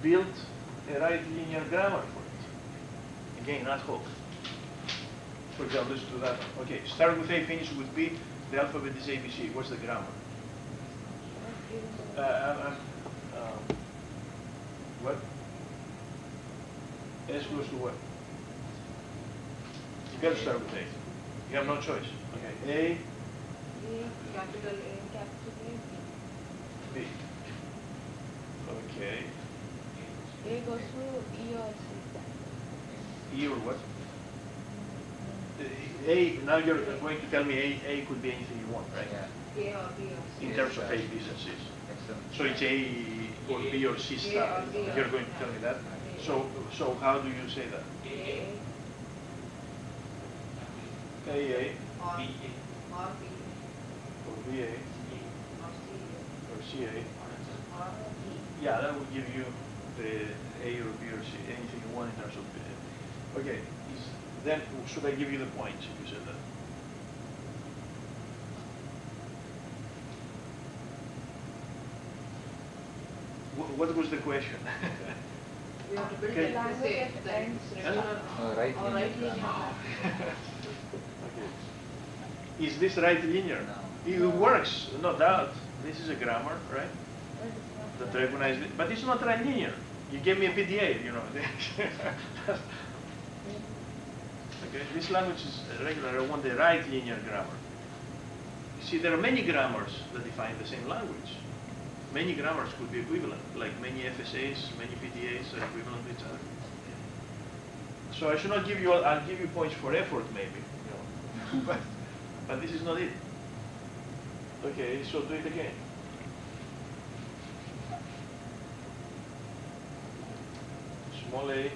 build a right linear grammar for it. Again, ad hoc. For example, let's do that one. Okay, start with A, finish with B. The alphabet is ABC. What's the grammar? What? S goes to what? You got to start with A. You have no choice. Okay, A. Capital A, B. Okay. A goes to E or C. E or what? A, now you're going to tell me A could be anything you want, right? Yeah. A or B or C. In terms of A, B's, and C's. Excellent. So it's A or B or C star. A or B or You're going to tell me that? So how do you say that? A A, or B or BA, or C or CA. or E. Yeah, that will give you the A or B or C, anything you want in terms of B. Okay, then should I give you the points if you said that? What was the question? We have to build Okay. a language that ends regular Right or right linear. Okay. Is this right linear? It works, no doubt. This is a grammar, right? That recognizes it, but it's not right linear. You gave me a PDA, you know. Okay, this language is regular. I want the right linear grammar. You see, there are many grammars that define the same language. Many grammars could be equivalent, like many FSAs, many PDAs are equivalent to each other. So I should not give you, I'll give you points for effort maybe, you know. but this is not it. Okay, so do it again. Small a,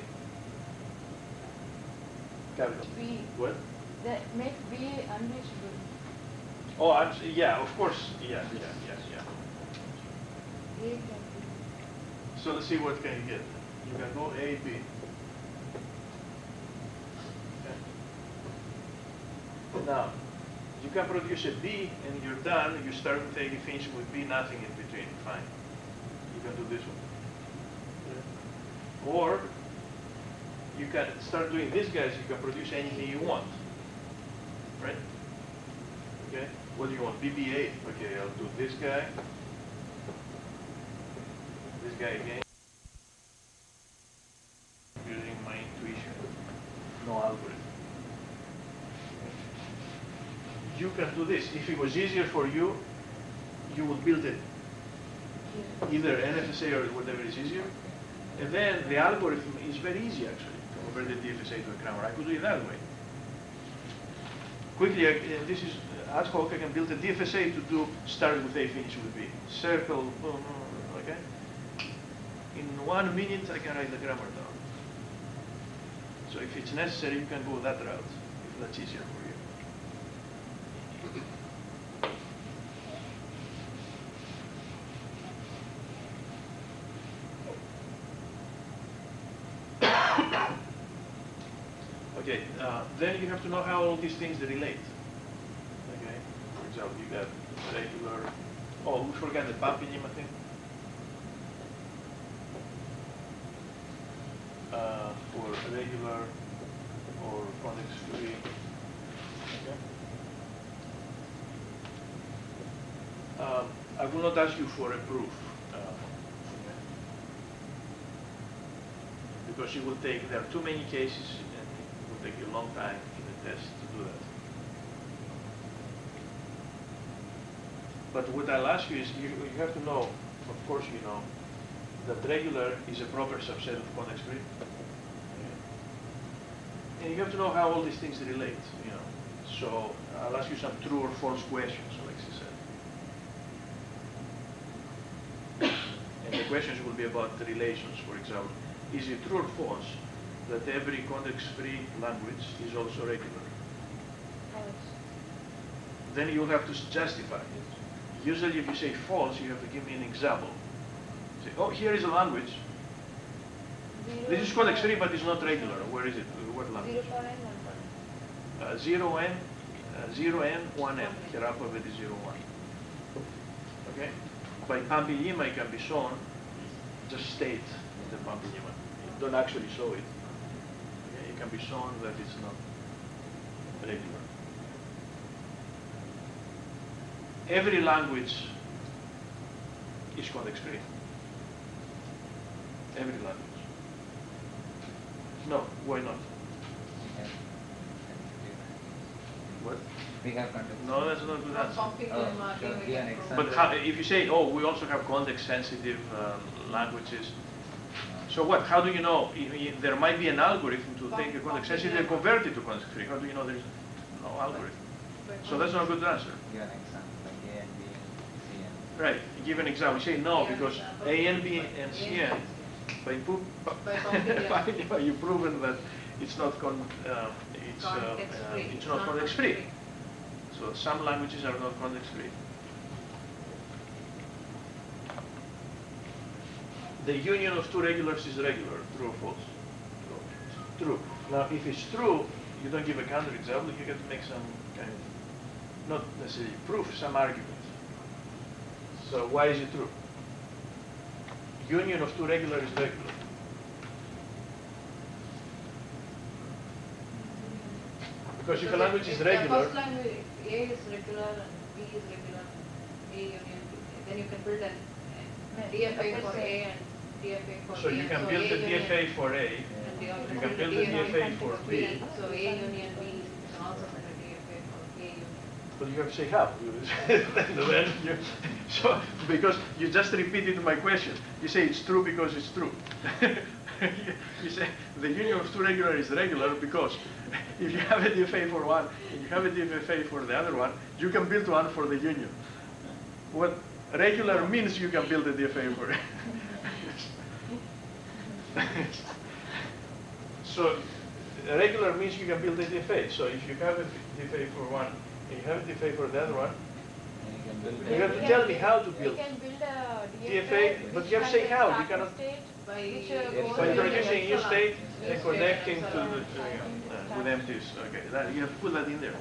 capital. B. What? That makes B unreachable. Oh, yeah, of course, yeah. A can be. So let's see what can you get. You can go A, B. Okay. Now, you can produce a B and you're done. You start with A, you finish with B, nothing in between. Fine. You can do this one. Yeah. Or you can start doing these guys, you can produce anything you want. Right? Okay? What do you want? BB8. Okay, I'll do this guy. This guy again. Using my intuition. No algorithm. You can do this. If it was easier for you, you would build it. Either NFSA or whatever is easier. And then the algorithm is very easy actually to convert the DFSA to a grammar. I could do it that way. Quickly, this is ad hoc. I can build a DFSA to do start with A, finish with B. Circle, boom, okay? In 1 minute, I can write the grammar down. So if it's necessary, you can go that route, if that's easier for you. Okay, then you have to know how all these things relate. Okay, for example, you got regular. Oh, we forgot the papinim, I think. For regular or context free. Okay. I will not ask you for a proof. Because it will take, there are too many cases and it will take you a long time in the test to do that. But what I'll ask you is, you have to know, of course you know, that regular is a proper subset of context free. And you have to know how all these things relate, you know. So I'll ask you some true or false questions, Alexis said. And the questions will be about the relations, for example. Is it true or false that every context-free language is also regular? False. Then you'll have to justify it. Usually if you say false, you have to give me an example. Say, oh, here is a language. This is context-free, but it's not regular. Where is it? What language? 0 and 1. 0n, 1n. Here alphabet is 0, 1. Okay? By Pambilima, it can be shown, just state the accompaniment. You don't actually show it. Okay, it can be shown that it's not regular. Every language is context-free. Every language. No, why not? What? We have context. No, that's not a good answer. Sure. Give an example. But how, if you say, oh, we also have context-sensitive languages, so what? How do you know? There might be an algorithm to take a context-sensitive and convert it to context-free. How do you know there's no algorithm? So that's not a good answer. Give an example, like A and B and C and... Right. Give an example. You say no because A and B and C and by you've proven that it's not it's not context-free. So some languages are not context-free. The union of two regulars is regular, true or false? True. Now, if it's true, you don't give a counterexample, you have to make some kind of, not necessarily proof, some argument. So why is it true? Union of two regular is regular. Because if a language is regular, The first language, A is regular and B is regular, A union B, then you can build an DFA for A and DFA for B. so you can build a DFA for A, you can build a DFA for B, So A union B, you can also build a DFA for A union. but you have to say how. Then so, because you just repeated my question. You say it's true because it's true. You say the union of two regular is regular because if you have a DFA for one and you have a DFA for the other one, you can build one for the union. What regular means you can build a DFA for it. So regular means you can build a DFA. So if you have a DFA for one and you have a DFA for the other one, And you can build you have to tell me how to build. You can build a DFA, but you have to say how. You cannot. By By introducing a new state and connecting to the with empties. Okay, you have to put that in there.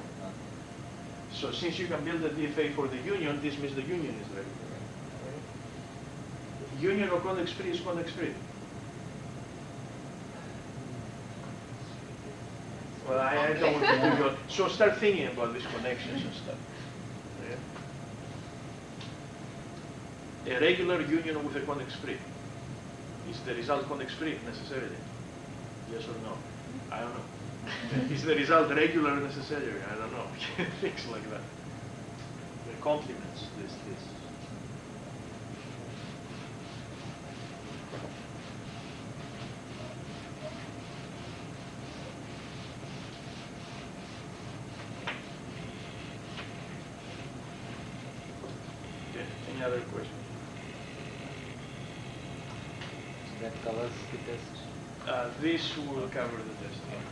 So since you can build a DFA for the union, this means the union is regular. Union or context-free is context-free. Well, I don't want to do your, so start thinking about these connections and stuff. Yeah. A regular union with a context-free. Is the result context-free necessarily? Yes or no? I don't know. Is the result regular necessarily? I don't know. Things like that. The complements this. Okay. Any other questions? That covers the test. This will cover the test. Yeah.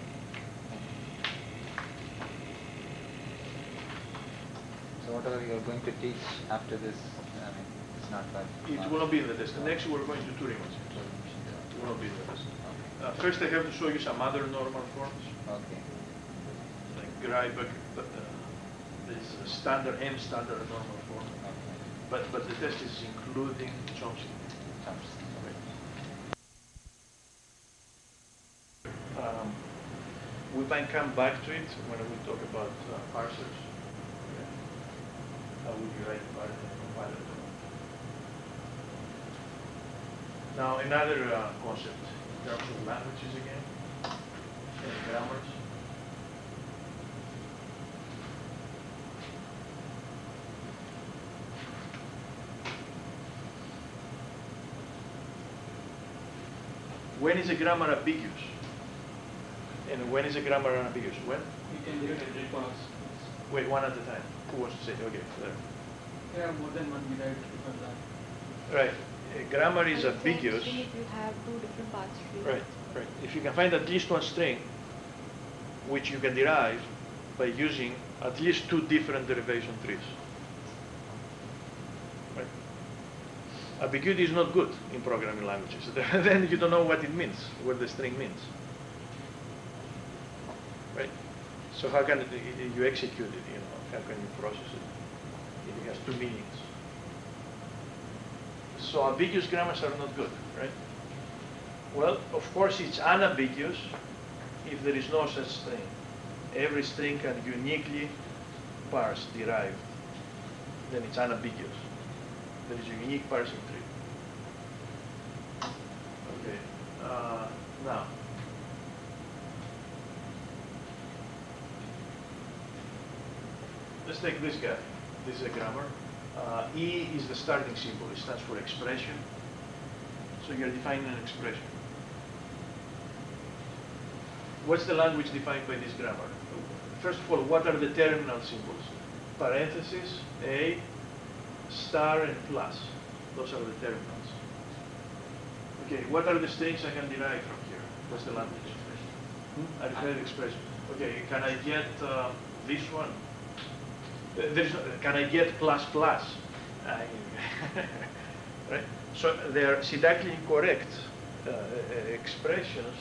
So whatever you are going to teach after this, I mean, it's not like... It will not be in the test. Next we're going to Turing machines. It will not be in the test. Okay. First I have to show you some other normal forms. Okay. Like Greiber, this standard M standard normal form. Okay. But the test is including Chomsky. Chomsky. We might come back to it when we talk about parsers. Okay. How would you write a parser and compile it? Now another concept in terms of languages again and grammars. When is a grammar ambiguous? And when is a grammar unambiguous? When? You can do it in response. Wait, one at a time. Who wants to say? Okay, there. There are more than one derived from that. Right. Grammar is ambiguous. You have two different parts. Right, right. If you can find at least one string, which you can derive by using at least two different derivation trees. Right. Ambiguity is not good in programming languages. Then you don't know what it means, what the string means. Right? So how can you execute it, you know? How can you process it? It has two meanings. So ambiguous grammars are not good, right? Well, of course, it's unambiguous if there is no such thing. Every string can uniquely parse derived. Then it's unambiguous. There is a unique parsing tree. Okay. Now, let's take this guy. This is a grammar. E is the starting symbol. It stands for expression. So you're defining an expression. What's the language defined by this grammar? First of all, what are the terminal symbols? Parenthesis, A, star, and plus. Those are the terminals. Okay, what are the strings I can derive from here? What's the language? Arithmetic expression. Okay, can I get this one? Can I get plus plus? Right? So they are syntactically correct expressions.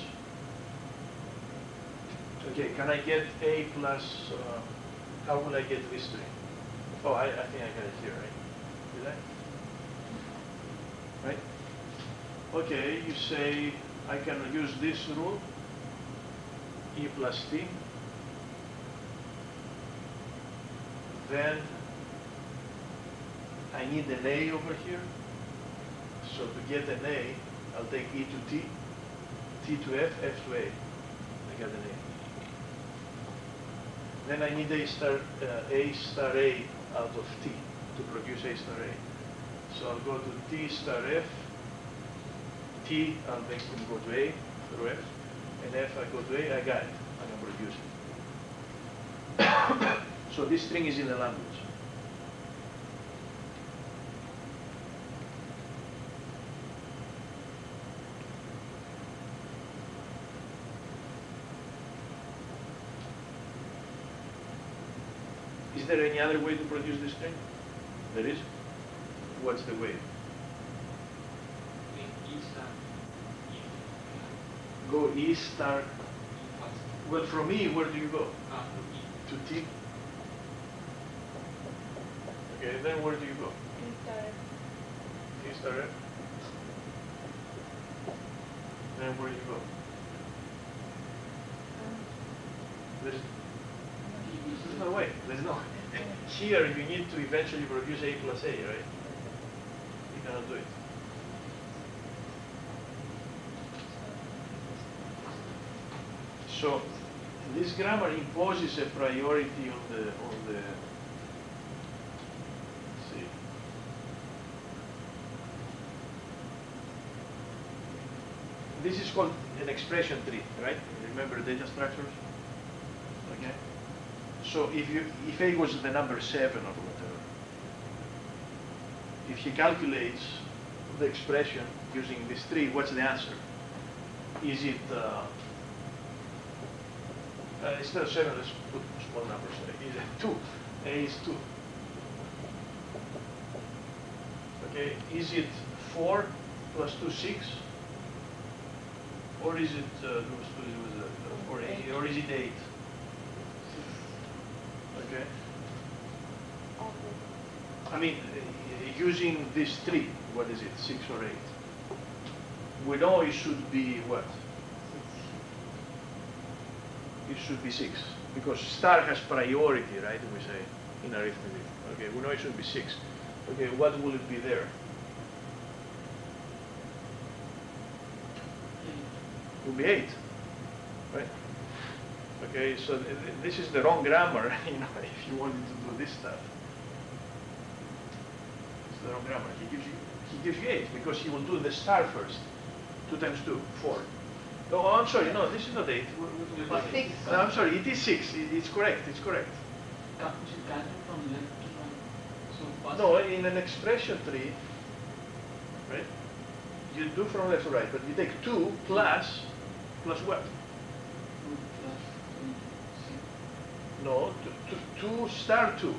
Okay, can I get A plus, how will I get this string? Oh, I think I got it here, right? Did I? Right? Okay, you say I can use this rule, E plus T. Then I need an A over here. So to get an A, I'll take E to T, T to F, F to A. I got an A. Then I need A star A out of T to produce A star A. So I'll go to T star F, T I'll make them go to A through F, and F I go to A, I got it. I can produce it. So this string is in the language. Is there any other way to produce this string? There is? What's the way? Go E star. Well, from E, where do you go? To T? Okay, then where do you go? T star F. Then where do you go? There's no way. There's no. Here you need to eventually produce A plus A, right? You cannot do it. So this grammar imposes a priority on the let's see. This is called an expression tree, right? Remember data structures? Okay. So if A was the number 7 or whatever, if he calculates the expression using this tree, what's the answer? Is it instead of 7, let's put small numbers. Is it 2? A is 2. Okay, is it 4 plus 2, 6? Or is it, or is it 8? Okay. I mean, using this tree, what is it, 6 or 8? We know it should be what? It should be 6, because star has priority, right? We say in arithmetic. Okay, we know it should be 6. Okay, what will it be there? It will be 8, right? Okay, so this is the wrong grammar, you know, if you wanted to do this stuff. It's the wrong grammar. He gives you 8 because he will do the star first. 2 times 2, 4. Oh, I'm sorry, no, this is not 8. What 6. No, I'm sorry, it is 6. It's correct, it's correct. No, in an expression tree, right, you do from left to right, but you take 2 plus what? No, 2 star 2.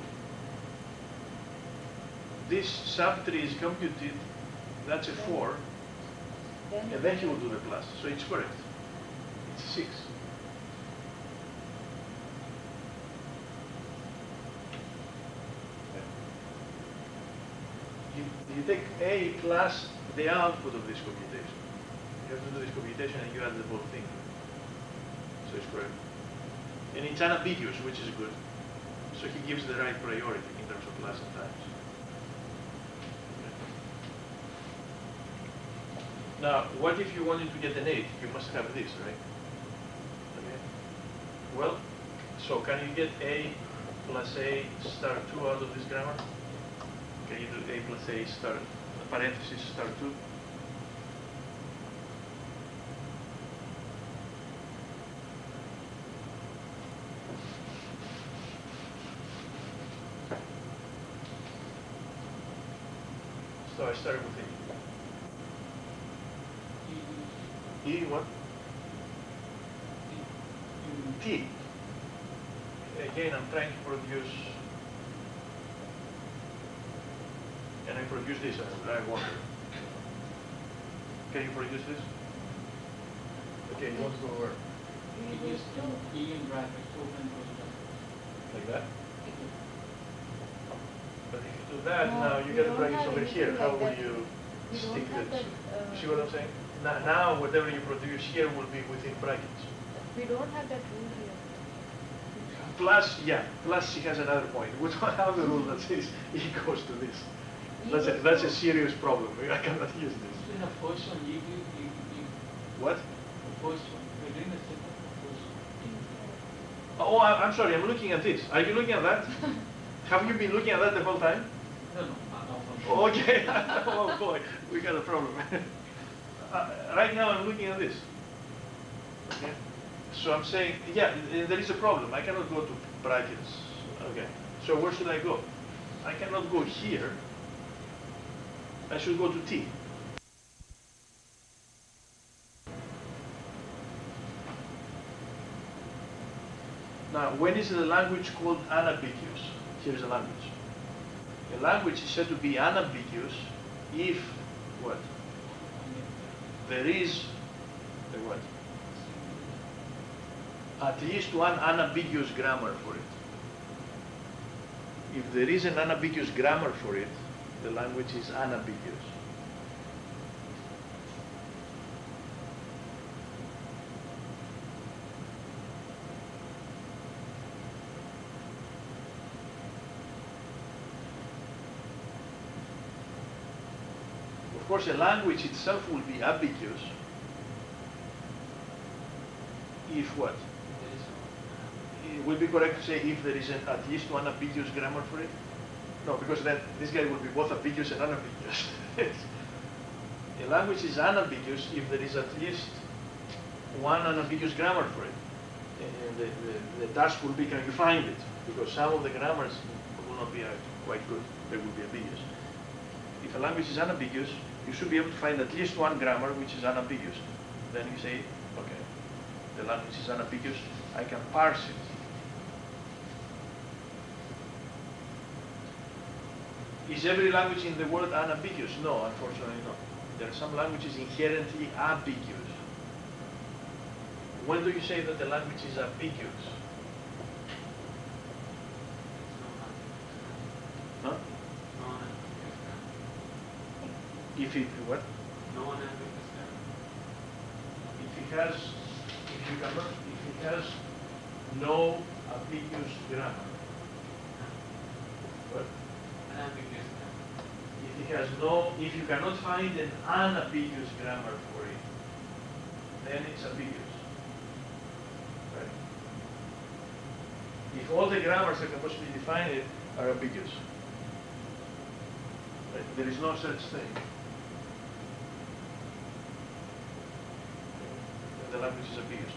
This subtree is computed, that's a 4, and then he will do the plus. So it's correct. It's 6. You take A plus the output of this computation. You have to do this computation and you add the whole thing. So it's correct. And it's unambiguous, which is good. So he gives the right priority in terms of class and times. Now, what if you wanted to get an 8? You must have this, right? Okay. Well, so can you get A plus A star 2 out of this grammar? Can you do A plus A star, parenthesis star 2? So I started with A. E what? T. Again, I'm trying to produce, and I produce this, I wonder. Can you produce this? Okay, you want to go over? It is E in brackets, open close Like that? But if you do that, now you get the brackets over here. How will you stick this? You see what I'm saying? Now, whatever you produce here will be within brackets. We don't have that rule here. Plus, yeah, plus she has another point. We don't have the rule that says E goes to this. That's a serious problem. I cannot use this. In the first one, E. What? The first one. We're doing the second one. Oh, I'm sorry, I'm looking at this. Are you looking at that? Have you been looking at that the whole time? No, no. Oh, okay. Oh boy, we got a problem. Right now I'm looking at this. Okay. So I'm saying, yeah, there is a problem. I cannot go to brackets. Okay. So where should I go? I cannot go here. I should go to T. Now, when is the language called unambiguous? Here's a language. A language is said to be unambiguous if what? There is a what? At least one unambiguous grammar for it. If there is an unambiguous grammar for it, the language is unambiguous. Of course, a language itself will be ambiguous if what? It would be correct to say if there is at least one ambiguous grammar for it? No, because then this guy will be both ambiguous and unambiguous. A language is unambiguous if there is at least one unambiguous grammar for it. And the task will be, can you find it? Because some of the grammars will not be quite good. They will be ambiguous. If a language is unambiguous, you should be able to find at least one grammar which is unambiguous. Then you say, okay, the language is unambiguous, I can parse it. Is every language in the world unambiguous? No, unfortunately not. There are some languages inherently ambiguous. When do you say that the language is ambiguous? Huh? If it what? If it has no ambiguous grammar. What? If you cannot find an unambiguous grammar for it, then it's ambiguous. Right? If all the grammars that can possibly define it are ambiguous, right? There is no such thing. The language is ambiguous,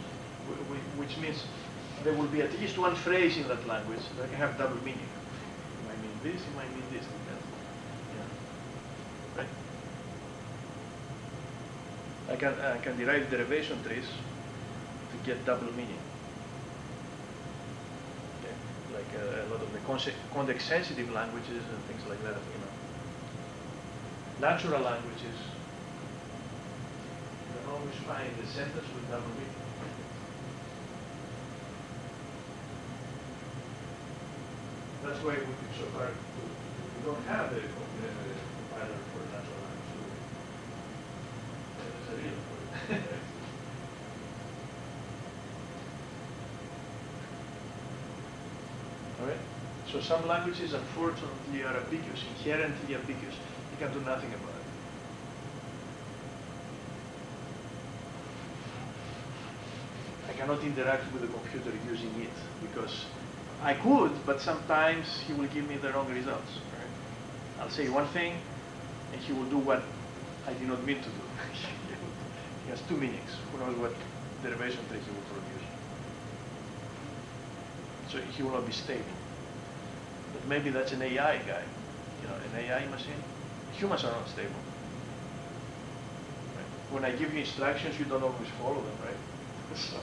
which means there will be at least one phrase in that language that can have double meaning. It might mean this, it might mean this. Yeah. Right? I can derive derivation trees to get double meaning. Okay. Like a lot of the context-sensitive languages and things like that. You know, natural languages. You can always find a sentence with double meaning. That's why so far we don't have a compiler for natural language. There's a reason for it. Alright? So some languages unfortunately are ambiguous, inherently ambiguous. You can do nothing about it. I cannot interact with the computer using it because I could, but sometimes he will give me the wrong results. Right? I'll say one thing and he will do what I did not mean to do. He has two meanings. Who knows what derivation tree he will produce. So he will not be stable. But maybe that's an AI guy, an AI machine. Humans are not stable. Right? When I give you instructions, you don't always follow them, right? So